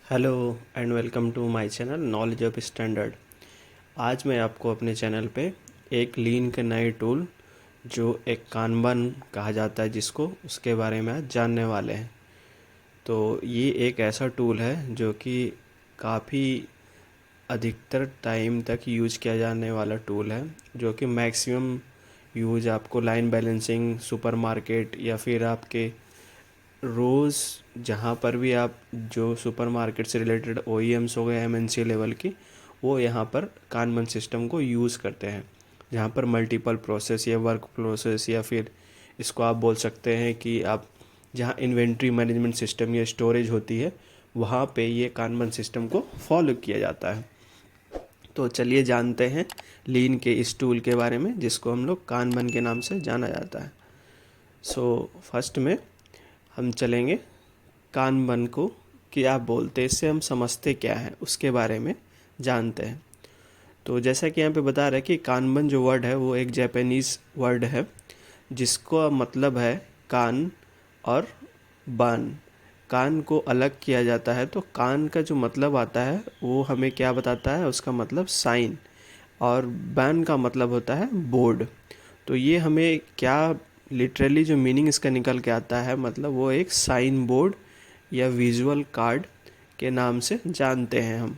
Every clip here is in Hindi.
Hello and welcome to my channel knowledge of standard. आज मैं आपको अपने चैनल पे एक लीन के नए टूल जो एक कानबन कहा जाता है जिसको उसके बारे में आज जानने वाले हैं। तो ये एक ऐसा टूल है जो कि काफ़ी अधिकतर टाइम तक यूज किया जाने वाला टूल है, जो कि मैक्सिमम यूज आपको लाइन बैलेंसिंग, सुपरमार्केट या फिर आपके रोज़ जहाँ पर भी आप जो सुपरमार्केट से रिलेटेड ओईएम्स हो गए एमएनसी लेवल की, वो यहाँ पर कानमन सिस्टम को यूज़ करते हैं, जहाँ पर मल्टीपल प्रोसेस या वर्क प्रोसेस या फिर इसको आप बोल सकते हैं कि आप जहाँ इन्वेंट्री मैनेजमेंट सिस्टम या स्टोरेज होती है वहाँ पे ये कानमन सिस्टम को फॉलो किया जाता है। तो चलिए जानते हैं लीन के इस टूल के बारे में जिसको हम लोग कानमन के नाम से जाना जाता है। फर्स्ट में हम चलेंगे कानबन को कि आप बोलते हैं, इससे हम समझते क्या है उसके बारे में जानते हैं। तो जैसा कि यहाँ पे बता रहे हैं कि कानबन जो वर्ड है वो एक जापानीज़ वर्ड है जिसको मतलब है कान और बन। कान को अलग किया जाता है तो कान का जो मतलब आता है वो हमें क्या बताता है, उसका मतलब साइन, और बैन का मतलब होता है बोर्ड। तो ये हमें क्या लिटरली जो मीनिंग इसका निकल के आता है, मतलब वो एक साइन बोर्ड या विजुअल कार्ड के नाम से जानते हैं हम।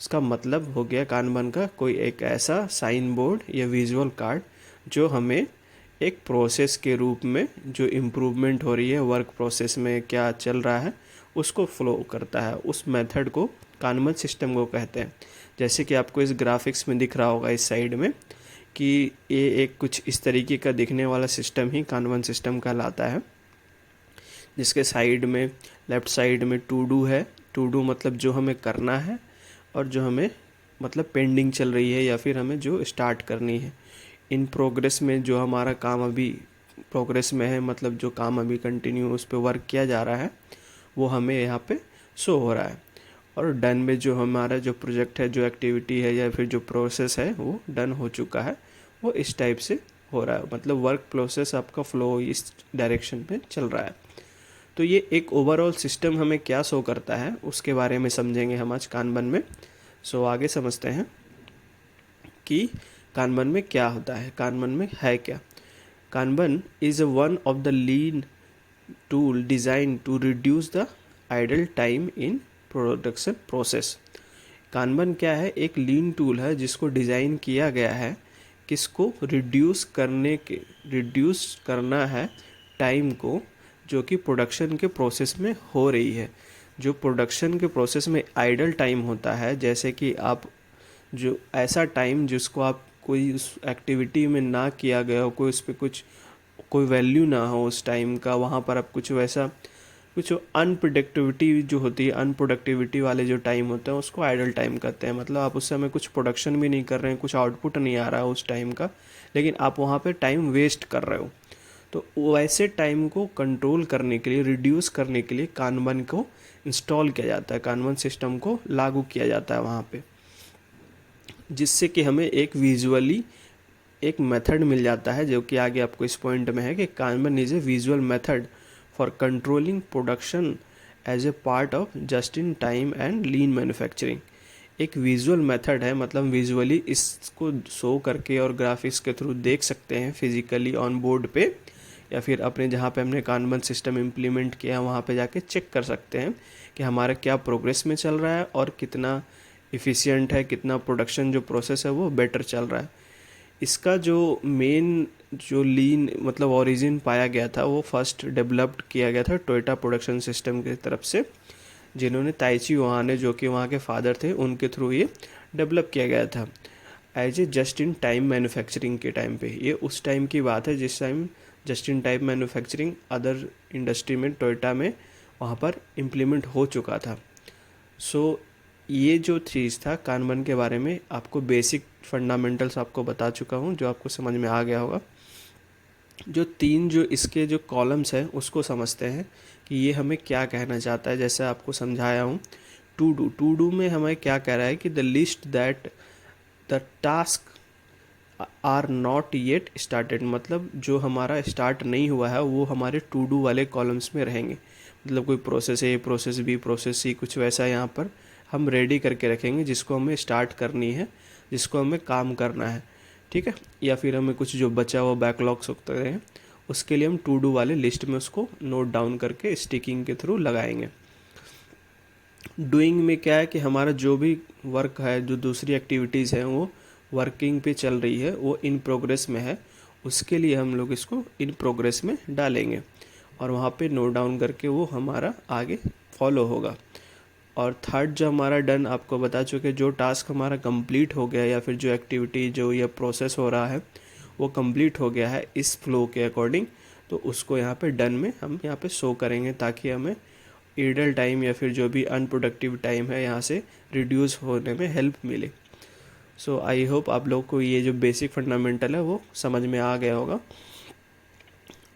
उसका मतलब हो गया कानबन का कोई एक ऐसा साइन बोर्ड या विजुअल कार्ड जो हमें एक प्रोसेस के रूप में जो इम्प्रूवमेंट हो रही है, वर्क प्रोसेस में क्या चल रहा है उसको फ्लो करता है, उस मेथड को कानबन सिस्टम को कहते हैं। जैसे कि आपको इस ग्राफिक्स में दिख रहा होगा इस साइड में कि ये एक कुछ इस तरीके का दिखने वाला सिस्टम ही कानबन सिस्टम कहलाता है, जिसके साइड में लेफ़्ट साइड में टू डू है। टू डू मतलब जो हमें करना है, और जो हमें मतलब पेंडिंग चल रही है या फिर हमें जो स्टार्ट करनी है। इन प्रोग्रेस में जो हमारा काम अभी प्रोग्रेस में है, मतलब जो काम अभी कंटिन्यू उस पर वर्क किया जा रहा है वो हमें यहाँ पे शो हो रहा है। और डन में जो हमारा जो प्रोजेक्ट है, जो एक्टिविटी है या फिर जो प्रोसेस है वो डन हो चुका है, वो इस टाइप से हो रहा है। मतलब वर्क प्रोसेस आपका फ्लो इस डायरेक्शन में चल रहा है। तो ये एक ओवरऑल सिस्टम हमें क्या शो करता है उसके बारे में समझेंगे हम आज कानबन में। आगे समझते हैं कि कानबन में क्या होता है, कानबन में है क्या। Kanban is one of the lean tool design to reduce the idle time in production process. Kanban क्या है, एक लीन टूल है जिसको डिज़ाइन किया गया है किसको रिड्यूस करना है टाइम को, जो कि प्रोडक्शन के प्रोसेस में हो रही है। जो प्रोडक्शन के प्रोसेस में आइडल टाइम होता है, जैसे कि आप जो ऐसा टाइम जिसको आप कोई उस एक्टिविटी में ना किया गया हो, कोई उस पर कुछ कोई वैल्यू ना हो उस टाइम का, वहाँ पर आप कुछ वैसा कुछ अनप्रोडक्टिविटी जो होती है, अनप्रोडक्टिविटी वाले जो टाइम होते हैं उसको आइडल टाइम कहते हैं। मतलब आप उस समय कुछ प्रोडक्शन भी नहीं कर रहे हैं, कुछ आउटपुट नहीं आ रहा है उस टाइम का, लेकिन आप वहाँ पे टाइम वेस्ट कर रहे हो। तो वैसे टाइम को कंट्रोल करने के लिए, रिड्यूस करने के लिए कानबन को इंस्टॉल किया जाता है, कानबन सिस्टम को लागू किया जाता है वहाँ पे, जिससे कि हमें एक विजुअली एक मेथड मिल जाता है, जो कि आगे आपको इस पॉइंट में है कि Kanban is a visual method for controlling production as a part of just in time and lean manufacturing. एक विजुअल मेथड है, मतलब विजुअली इसको शो करके और ग्राफिक्स के थ्रू देख सकते हैं फिजिकली ऑन बोर्ड पे, या फिर अपने जहाँ पे हमने कानबन सिस्टम इम्प्लीमेंट किया वहाँ पे जाके चेक कर सकते हैं कि हमारा क्या प्रोग्रेस में चल रहा है और कितना इफ़िशियंट है, कितना प्रोडक्शन जो प्रोसेस है वो बेटर चल रहा है। इसका जो मेन जो लीन मतलब ओरिजिन पाया गया था वो फर्स्ट डेवलप्ड किया गया था टोयोटा प्रोडक्शन सिस्टम की तरफ से, जिन्होंने ताइची वहाने जो कि वहाँ के फादर थे उनके थ्रू ये डेवलप किया गया था as a just in time manufacturing के टाइम पे। ये उस टाइम की बात है जिस time just in time manufacturing other industry में टोयोटा में वहाँ पर इम्प्लीमेंट हो चुका था। ये जो चीज़ था कानबन के बारे में, आपको बेसिक फंडामेंटल्स आपको बता चुका हूँ जो आपको समझ में आ गया होगा। जो तीन जो इसके जो कॉलम्स हैं उसको समझते हैं कि ये हमें क्या कहना चाहता है। जैसे आपको समझाया हूँ, टू डू में हमें क्या कह रहा है कि the list that the task are not yet started, मतलब जो हमारा स्टार्ट नहीं हुआ है वो हमारे टू डू वाले कॉलम्स में रहेंगे। मतलब कोई process A, process B, process C, कुछ वैसा यहाँ पर हम रेडी करके रखेंगे जिसको हमें स्टार्ट करनी है, जिसको हमें काम करना है, ठीक है। या फिर हमें कुछ जो बचा हुआ बैकलॉग्स होते हैं उसके लिए हम टू डू वाले लिस्ट में उसको नोट डाउन करके स्टिकिंग के थ्रू लगाएंगे। डूइंग में क्या है कि हमारा जो भी वर्क है, जो दूसरी एक्टिविटीज़ हैं वो वर्किंग पे चल रही है, वो इन प्रोग्रेस में है, उसके लिए हम लोग इसको इन प्रोग्रेस में डालेंगे और वहाँ पे नोट डाउन करके वो हमारा आगे फॉलो होगा। और थर्ड जो हमारा डन, आपको बता चुके जो टास्क हमारा कंप्लीट हो गया या फिर जो एक्टिविटी जो ये प्रोसेस हो रहा है वो कंप्लीट हो गया है इस फ्लो के अकॉर्डिंग, तो उसको यहाँ पे डन में हम यहाँ पे शो करेंगे ताकि हमें idle टाइम या फिर जो भी अनप्रोडक्टिव टाइम है यहाँ से रिड्यूस होने में हेल्प मिले। सो आई होप आप लोग को ये जो बेसिक फंडामेंटल है वो समझ में आ गया होगा।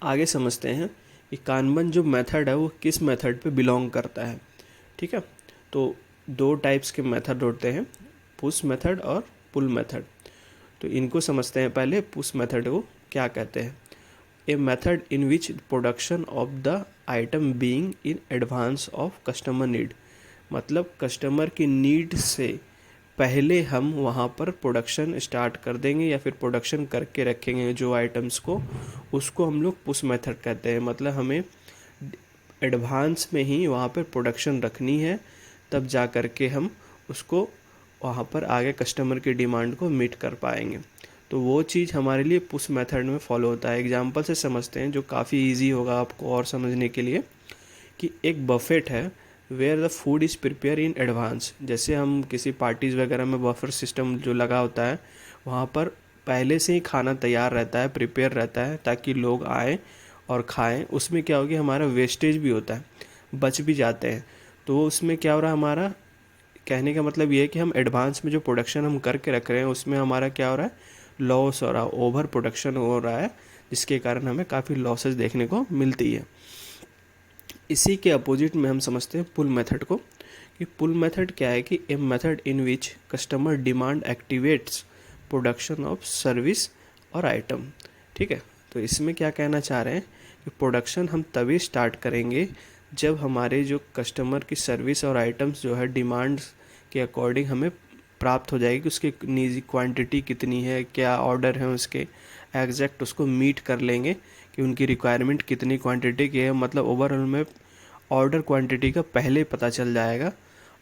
आगे समझते हैं कि कानबन जो मेथड है वो किस मेथड पे बिलोंग करता है, ठीक है। तो दो टाइप्स के मेथड होते हैं, पुश मेथड और पुल मेथड। तो इनको समझते हैं पहले। पुश मेथड को क्या कहते हैं? A method in which production of the item being in advance of customer need, मतलब कस्टमर की नीड से पहले हम वहाँ पर प्रोडक्शन स्टार्ट कर देंगे या फिर प्रोडक्शन करके रखेंगे जो आइटम्स को, उसको हम लोग पुश मेथड कहते हैं। मतलब हमें एडवांस में ही वहाँ पर प्रोडक्शन रखनी है, तब जा कर के हम उसको वहाँ पर आगे कस्टमर की डिमांड को मीट कर पाएंगे। तो वो चीज़ हमारे लिए पुश मेथड में फॉलो होता है। एग्जांपल से समझते हैं जो काफ़ी इजी होगा आपको और समझने के लिए, कि एक बफेट है where the food is prepare in advance. जैसे हम किसी पार्टीज़ वगैरह में बफर सिस्टम जो लगा होता है वहाँ पर पहले से ही खाना तैयार रहता है, प्रिपेयर रहता है ताकि लोग आएँ और खाएं। उसमें क्या होगी, हमारा वेस्टेज भी होता है, बच भी जाते हैं। तो उसमें क्या हो रहा है, हमारा कहने का मतलब ये है कि हम एडवांस में जो प्रोडक्शन हम करके रख रहे हैं उसमें हमारा क्या हो रहा है, लॉस हो रहा है, ओवर प्रोडक्शन हो रहा है, जिसके कारण हमें काफ़ी लॉसेस देखने को मिलती है। इसी के अपोजिट में हम समझते हैं पुल मेथड को, कि पुल मेथड क्या है कि a method in which customer demand activates production of service और आइटम, ठीक है। तो इसमें क्या कहना चाह रहे हैं कि प्रोडक्शन हम तभी स्टार्ट करेंगे जब हमारे जो कस्टमर की सर्विस और आइटम्स जो है डिमांड्स के अकॉर्डिंग हमें प्राप्त हो जाएगी, उसकी निजी क्वांटिटी कितनी है, क्या ऑर्डर है उसके, एग्जैक्ट उसको मीट कर लेंगे कि उनकी रिक्वायरमेंट कितनी क्वांटिटी की है। मतलब ओवरऑल में ऑर्डर क्वांटिटी का पहले पता चल जाएगा,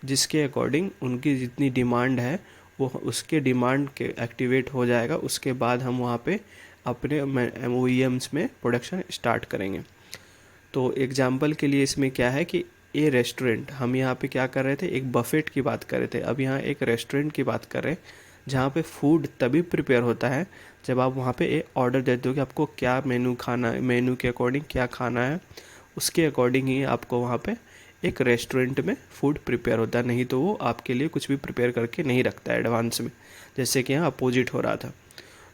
जिसके अकॉर्डिंग उनकी जितनी डिमांड है वो उसके डिमांड के एक्टिवेट हो जाएगा। उसके बाद हम वहाँ पे अपने OEMs में प्रोडक्शन स्टार्ट करेंगे। तो एग्जांपल के लिए इसमें क्या है कि ए रेस्टोरेंट, हम यहाँ पे क्या कर रहे थे, एक बफेट की बात कर रहे थे, अब यहाँ एक रेस्टोरेंट की बात कर रहे हैं जहाँ पे फूड तभी प्रिपेयर होता है जब आप वहाँ पे एक ऑर्डर देते हो कि आपको क्या मेनू खाना है, मेनू के अकॉर्डिंग क्या खाना है, उसके अकॉर्डिंग ही आपको वहाँ पे एक रेस्टोरेंट में फूड प्रिपेयर होता है। नहीं तो वो आपके लिए कुछ भी प्रिपेयर करके नहीं रखता है एडवांस में, जैसे कि यहाँ अपोजिट हो रहा था।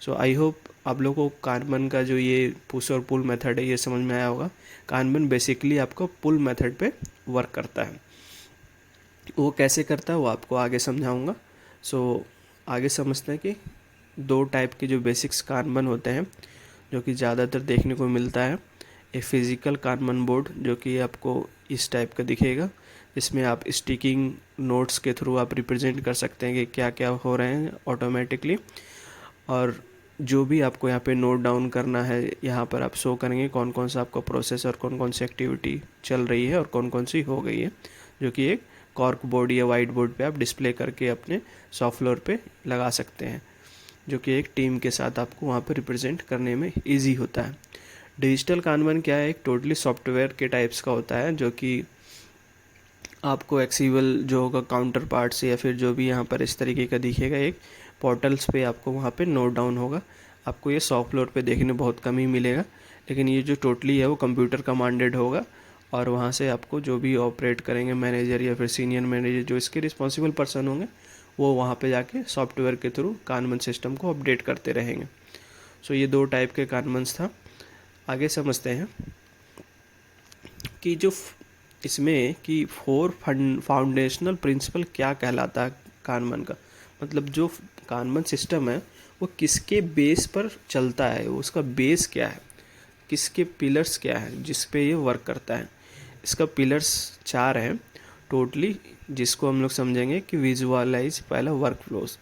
सो आई होप आप लोगों को कानबन का जो ये पुश और पुल मेथड है ये समझ में आया होगा। कानबन बेसिकली आपको पुल मेथड पे वर्क करता है। वो कैसे करता है वो आपको आगे समझाऊंगा। सो आगे समझते हैं कि दो टाइप के जो बेसिक्स कानबन होते हैं जो कि ज़्यादातर देखने को मिलता है। एक फिज़िकल कानबन बोर्ड जो कि आपको इस टाइप का दिखेगा, इसमें आप स्टिकिंग नोट्स के थ्रू आप रिप्रेजेंट कर सकते हैं कि क्या क्या हो रहे हैं ऑटोमेटिकली, और जो भी आपको यहाँ पे नोट डाउन करना है यहाँ पर आप शो करेंगे कौन कौन सा आपका प्रोसेस और कौन कौन सी एक्टिविटी चल रही है और कौन कौन सी हो गई है, जो कि एक कॉर्क बोर्ड या वाइट बोर्ड पे आप डिस्प्ले करके अपने शॉप फ्लोर पे लगा सकते हैं, जो कि एक टीम के साथ आपको वहाँ पे रिप्रेजेंट करने में ईजी होता है। डिजिटल कानबन क्या है, एक टोटली सॉफ्टवेयर के टाइप्स का होता है जो कि आपको एक्सीबल जो होगा काउंटर पार्ट्स या फिर जो भी यहाँ पर इस तरीके का दिखेगा, एक पोर्टल्स पे आपको वहाँ पे नोट डाउन होगा। आपको ये सॉफ्ट फ्लोर पे देखने बहुत कम ही मिलेगा, लेकिन ये जो टोटली है वो कंप्यूटर कमांडेड होगा और वहाँ से आपको जो भी ऑपरेट करेंगे मैनेजर या फिर सीनियर मैनेजर जो इसके रिस्पॉन्सिबल पर्सन होंगे वो वहाँ पे जाके सॉफ्टवेयर के थ्रू कानबन सिस्टम को अपडेट करते रहेंगे। सो ये दो टाइप के कानबन्स था। आगे समझते हैं कि जो इसमें कि फाउंडेशनल प्रिंसिपल क्या कहलाता है कानबन का, मतलब जो कानबन सिस्टम है वो किसके बेस पर चलता है, उसका बेस क्या है, किसके पिलर्स क्या है जिस पे ये वर्क करता है। इसका पिलर्स 4 हैं टोटली, जिसको हम लोग समझेंगे कि विजुअलाइज। पहला वर्क फ्लोज,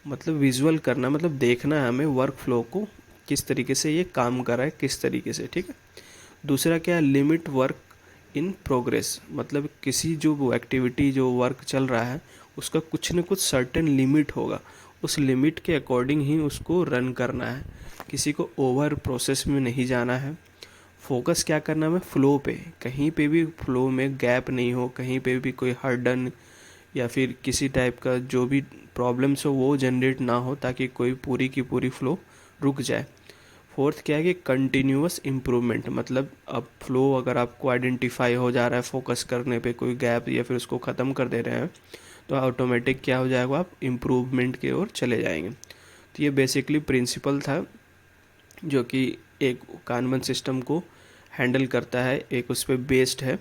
मतलब विजुअल करना, मतलब देखना है हमें वर्क फ्लो को, किस तरीके से ये काम कर रहा है, किस तरीके से, ठीक है। दूसरा क्या है, लिमिट वर्क इन प्रोग्रेस, मतलब किसी जो वो एक्टिविटी जो वर्क चल रहा है उसका कुछ न कुछ सर्टेन लिमिट होगा, उस लिमिट के अकॉर्डिंग ही उसको रन करना है, किसी को ओवर प्रोसेस में नहीं जाना है। फोकस क्या करना है, फ्लो पे, कहीं पे भी फ्लो में गैप नहीं हो, कहीं पे भी कोई हर्डन या फिर किसी टाइप का जो भी प्रॉब्लम्स हो वो जनरेट ना हो, ताकि कोई पूरी की पूरी फ्लो रुक जाए। फोर्थ क्या है कि कंटिन्यूअस इम्प्रूवमेंट, मतलब अब फ्लो अगर आपको आइडेंटिफाई हो जा रहा है फोकस करने पे कोई गैप या फिर उसको ख़त्म कर दे रहे हैं, तो ऑटोमेटिक क्या हो जाएगा, आप इम्प्रूवमेंट की ओर चले जाएंगे। तो ये बेसिकली प्रिंसिपल था जो कि एक कानमन सिस्टम को हैंडल करता है, एक उस पर बेस्ड है।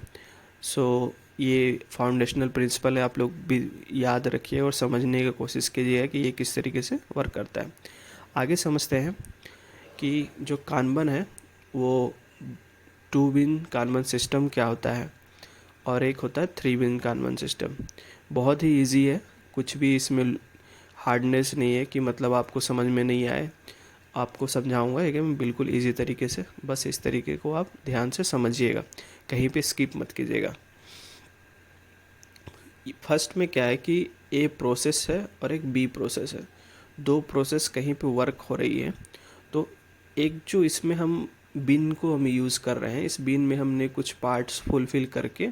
सो ये फाउंडेशनल प्रिंसिपल है, आप लोग भी याद रखिए और समझने की कोशिश कीजिए कि ये किस तरीके से वर्क करता है। आगे समझते हैं कि जो कानबन है वो 2 बिन कानबन सिस्टम क्या होता है, और एक होता है 3 बिन कानबन सिस्टम। बहुत ही इजी है, कुछ भी इसमें हार्डनेस नहीं है कि मतलब आपको समझ में नहीं आए, आपको समझाऊंगा एकदम बिल्कुल इजी तरीके से, बस इस तरीके को आप ध्यान से समझिएगा, कहीं पे स्किप मत कीजिएगा। फर्स्ट में क्या है कि ए प्रोसेस है और एक बी प्रोसेस है, दो प्रोसेस कहीं पे वर्क हो रही है। तो एक जो इसमें हम बिन को हम यूज़ कर रहे हैं, इस बिन में हमने कुछ पार्ट्स फुलफ़िल करके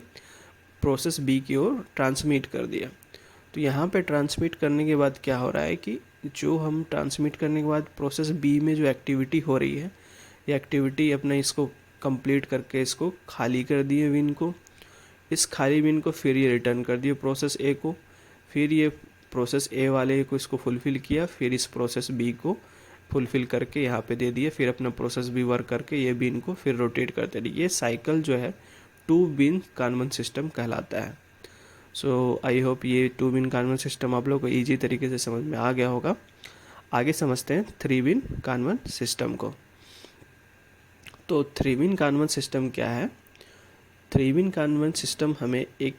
प्रोसेस बी की ओर ट्रांसमिट कर दिया। तो यहाँ पे ट्रांसमिट करने के बाद क्या हो रहा है कि जो हम ट्रांसमिट करने के बाद प्रोसेस बी में जो एक्टिविटी हो रही है, ये एक्टिविटी अपने इसको कंप्लीट करके इसको खाली कर दिए बिन को, इस खाली बिन को फिर ये रिटर्न कर दिए प्रोसेस ए को, फिर ये प्रोसेस ए वाले को इसको फुलफ़िल किया, फिर इस प्रोसेस बी को फुलफ़िल करके यहाँ पे दे दिए, फिर अपना प्रोसेस बी वर्क करके ये बिन को फिर रोटेट करते रहिए। ये साइकिल जो है 2 बिन कानमन सिस्टम कहलाता है। सो आई होप ये 2 बिन कानमन सिस्टम आप लोग को ईजी तरीके से समझ में आ गया होगा। आगे समझते हैं 3 बिन कानमन सिस्टम को। तो 3 बिन कानमन सिस्टम क्या है, 3 बिन कानमन सिस्टम हमें एक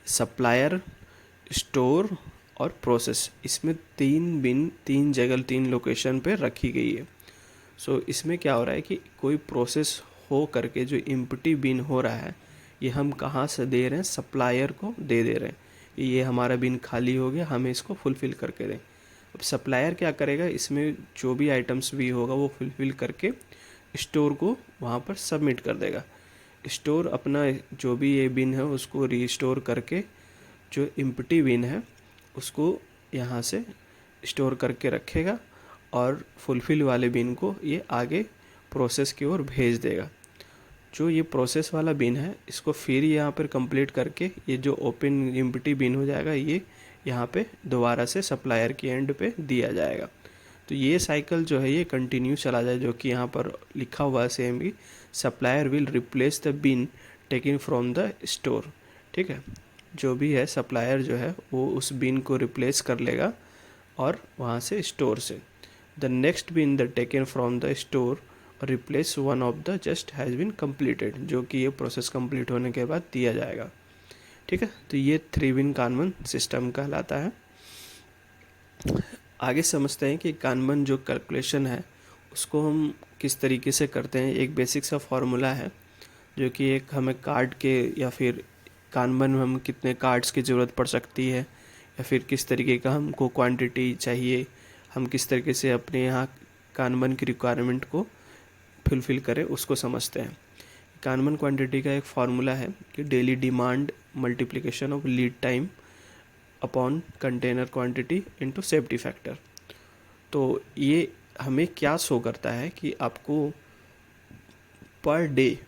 सप्लायर, स्टोर और प्रोसेस, इसमें 3 बिन 3 जगह 3 लोकेशन पे रखी गई है। सो इसमें क्या हो रहा है कि कोई प्रोसेस हो करके जो इम्पटी बिन हो रहा है, ये हम कहाँ से दे रहे हैं, सप्लायर को दे रहे हैं कि ये हमारा बिन खाली हो गया, हमें इसको फुलफ़िल करके दें। अब सप्लायर क्या करेगा, इसमें जो भी आइटम्स भी होगा वो फुलफ़िल करके स्टोर को वहाँ पर सबमिट कर देगा। स्टोर अपना जो भी ये बिन है उसको रीस्टोर करके जो इम्पटी बिन है उसको यहाँ से स्टोर करके रखेगा, और फुलफ़िल वाले बिन को ये आगे प्रोसेस की ओर भेज देगा। जो ये प्रोसेस वाला बिन है इसको फिर यहाँ पर कंप्लीट करके ये जो ओपन एम्प्टी बिन हो जाएगा, ये यहाँ पे दोबारा से सप्लायर की एंड पे दिया जाएगा। तो ये साइकिल जो है ये कंटिन्यू चला जाए, जो कि यहाँ पर लिखा हुआ है same he, supplier will replace the been taken from the store. ठीक है, जो भी है सप्लायर जो है वो उस बिन को रिप्लेस कर लेगा और वहाँ से स्टोर से the next been the taken from the store replace one of the just has been completed, जो कि ये प्रोसेस कंप्लीट होने के बाद दिया जाएगा। ठीक है, तो ये 3 बिन कानमन सिस्टम कहलाता है। आगे समझते हैं कि कानमन जो कैलकुलेशन है उसको हम किस तरीके से करते हैं। एक बेसिक सा फार्मूला है जो कि एक हमें कार्ड के या फिर कानमन में हम कितने कार्ड्स की ज़रूरत पड़ सकती है, या फिर किस तरीके का हमको क्वांटिटी चाहिए, हम किस तरीके से अपने यहाँ कानमन की रिक्वायरमेंट को फुलफ़िल करें, उसको समझते हैं। कानमन क्वांटिटी का एक फार्मूला है कि daily demand multiplication of lead time upon container quantity into safety factor. तो ये हमें क्या शो करता है कि आपको पर डे,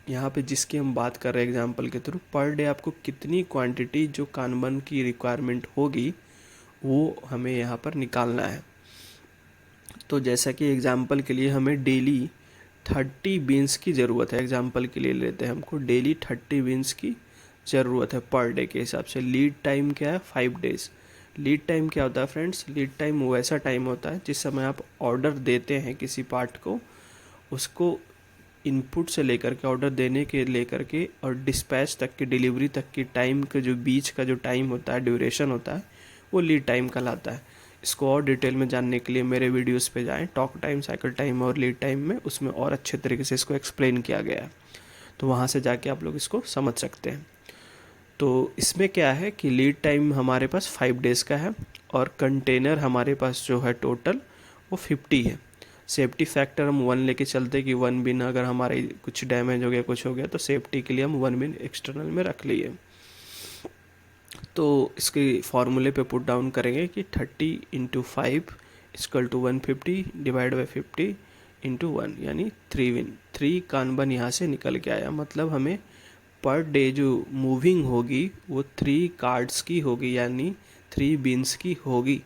यहाँ पे जिसकी हम बात कर रहे हैं एग्जांपल के थ्रू, पर डे आपको कितनी क्वांटिटी जो कानमन की रिक्वायरमेंट होगी वो हमें यहाँ पर निकालना है। तो जैसा कि एग्जांपल के लिए हमें डेली 30 बीन्स की ज़रूरत है, एग्जांपल के लिए लेते हैं, हमको डेली 30 बीन्स की ज़रूरत है पर डे के हिसाब से। लीड टाइम क्या है, 5 डेज़। लीड टाइम क्या होता है फ्रेंड्स, लीड टाइम वैसा टाइम होता है जिस समय आप ऑर्डर देते हैं किसी पार्ट को, उसको इनपुट से लेकर के ऑर्डर देने के लेकर के और डिस्पैच तक की, डिलीवरी तक की टाइम के जो बीच का जो टाइम होता है, ड्यूरेशन होता है, वो लीड टाइम कहलाता है। इसको और डिटेल में जानने के लिए मेरे वीडियोस पे जाएं, टॉक टाइम, साइकिल टाइम और लीड टाइम में, उसमें और अच्छे तरीके से इसको एक्सप्लेन किया गया है, तो वहाँ से जाके आप लोग इसको समझ सकते हैं। तो इसमें क्या है कि लीड टाइम हमारे पास 5 डेज़ का है और कंटेनर हमारे पास जो है टोटल वो 50 है। सेफ्टी फैक्टर हम 1 लेके चलते कि 1 बिन अगर हमारे कुछ डैमेज हो गया, कुछ हो गया, तो सेफ्टी के लिए हम 1 बिन एक्सटर्नल में रख लिए। तो इसके फार्मूले पे पुट डाउन करेंगे कि 30 × 5 इक्वल टू 150 डिवाइड बाई 50 × 1, यानी 3 विन। 3 कानबन यहाँ से निकल के आया, मतलब हमें पर डे जो मूविंग होगी वो 3 कार्ड्स की होगी, यानी 3 बिन्स की होगी।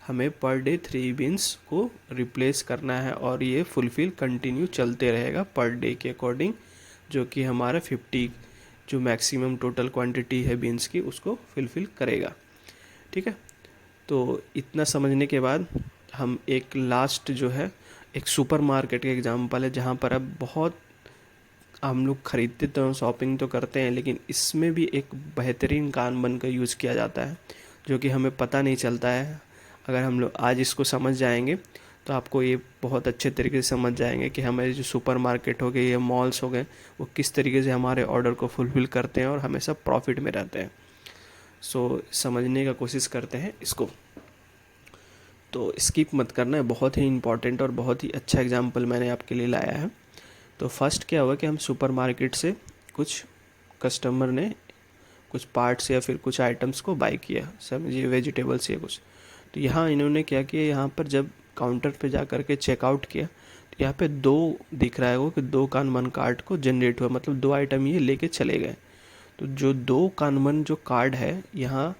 हमें पर डे 3 बिन्स को रिप्लेस करना है और ये फुलफिल कंटिन्यू चलते रहेगा पर डे के अकॉर्डिंग, जो कि हमारा 50 जो मैक्सिमम टोटल क्वांटिटी है बिन्स की उसको फुलफिल करेगा। ठीक है, तो इतना समझने के बाद हम एक लास्ट जो है एक सुपरमार्केट का एग्जांपल है, जहाँ पर अब बहुत हम लोग खरीदते तो शॉपिंग तो करते हैं, लेकिन इसमें भी एक बेहतरीन कानबन का यूज़ किया जाता है जो कि हमें पता नहीं चलता है। अगर हम लोग आज इसको समझ जाएंगे तो आपको ये बहुत अच्छे तरीके से समझ जाएंगे कि हमारे जो सुपरमार्केट हो गए या मॉल्स हो गए वो किस तरीके से हमारे ऑर्डर को फुलफ़िल करते हैं और हमेशा प्रॉफिट में रहते हैं। सो समझने का कोशिश करते हैं इसको, तो स्किप मत करना है, बहुत ही इंपॉर्टेंट और बहुत ही अच्छा एग्जाम्पल मैंने आपके लिए लाया है। तो फर्स्ट क्या हुआ कि हम सुपरमार्केट से कुछ कस्टमर ने कुछ पार्ट्स या फिर कुछ आइटम्स को बाय किया, समझिए वेजिटेबल्स या कुछ। तो यहाँ इन्होंने क्या किया, यहाँ पर जब काउंटर पे जा कर के चेकआउट किया तो यहाँ पे 2 दिख रहा है वो कि 2 कानमन कार्ड को जनरेट हुआ, मतलब 2 आइटम ये लेके चले गए। तो जो 2 कानमन जो कार्ड है यहाँ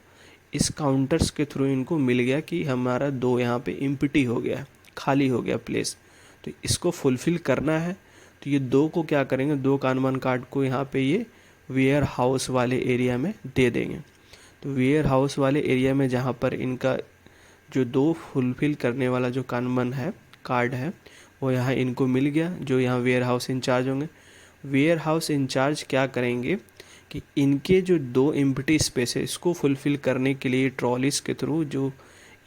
इस काउंटर्स के थ्रू इनको मिल गया कि हमारा 2 यहाँ पे एम्प्टी हो गया, खाली हो गया प्लेस, तो इसको फुलफ़िल करना है। तो ये 2 को क्या करेंगे, 2 कानमन कार्ड को यहाँ पे ये वेयर हाउस वाले एरिया में दे देंगे। तो वेयर हाउस वाले एरिया में जहाँ पर इनका जो 2 फुलफ़िल करने वाला जो कानमन है कार्ड है वो यहाँ इनको मिल गया, जो यहाँ वेयर हाउस इंचार्ज होंगे। वेयर हाउस इंचार्ज क्या करेंगे कि इनके जो 2 एम्प्टी स्पेस है इसको फुलफ़िल करने के लिए ट्रॉलीज के थ्रू जो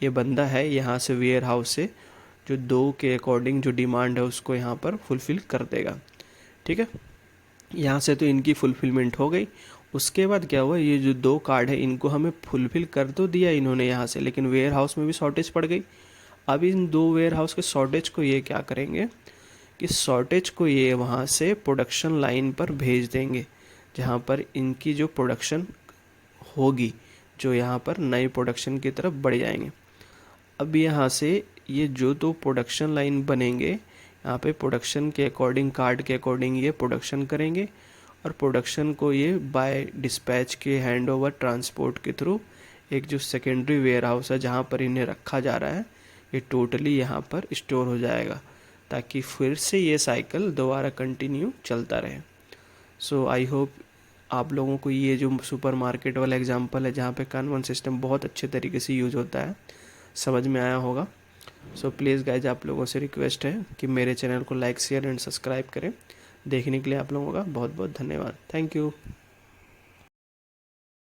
ये बंदा है यहाँ से वेयर हाउस से जो 2 के अकॉर्डिंग जो डिमांड है उसको यहाँ पर फुलफ़िल कर देगा। ठीक है, यहाँ से तो इनकी फुलफिलमेंट हो गई। उसके बाद क्या हुआ, ये जो 2 कार्ड है इनको हमें फुलफ़िल कर तो दिया इन्होंने यहाँ से, लेकिन वेयर हाउस में भी शॉर्टेज पड़ गई। अब इन 2 वेयर हाउस के शॉर्टेज को ये क्या करेंगे कि शॉर्टेज को ये वहाँ से प्रोडक्शन लाइन पर भेज देंगे, जहाँ पर इनकी जो प्रोडक्शन होगी, जो यहाँ पर नई प्रोडक्शन की तरफ बढ़ जाएंगे। अब यहाँ से ये जो 2 प्रोडक्शन लाइन बनेंगे, यहाँ पे प्रोडक्शन के अकॉर्डिंग, कार्ड के अकॉर्डिंग ये प्रोडक्शन करेंगे और प्रोडक्शन को ये बाय डिस्पैच के हैंड ओवर ट्रांसपोर्ट के थ्रू एक जो सेकेंडरी वेयर हाउस है जहाँ पर इन्हें रखा जा रहा है, ये टोटली यहाँ पर स्टोर हो जाएगा, ताकि फिर से ये साइकिल दोबारा कंटिन्यू चलता रहे। सो आई होप आप लोगों को ये जो सुपरमार्केट वाला एग्जांपल है जहाँ पे कानवन सिस्टम बहुत अच्छे तरीके से यूज होता है समझ में आया होगा। सो प्लीज़ गाइज, आप लोगों से रिक्वेस्ट है कि मेरे चैनल को लाइक, शेयर एंड सब्सक्राइब करें। देखने के लिए आप लोगों का बहुत बहुत धन्यवाद। Thank you.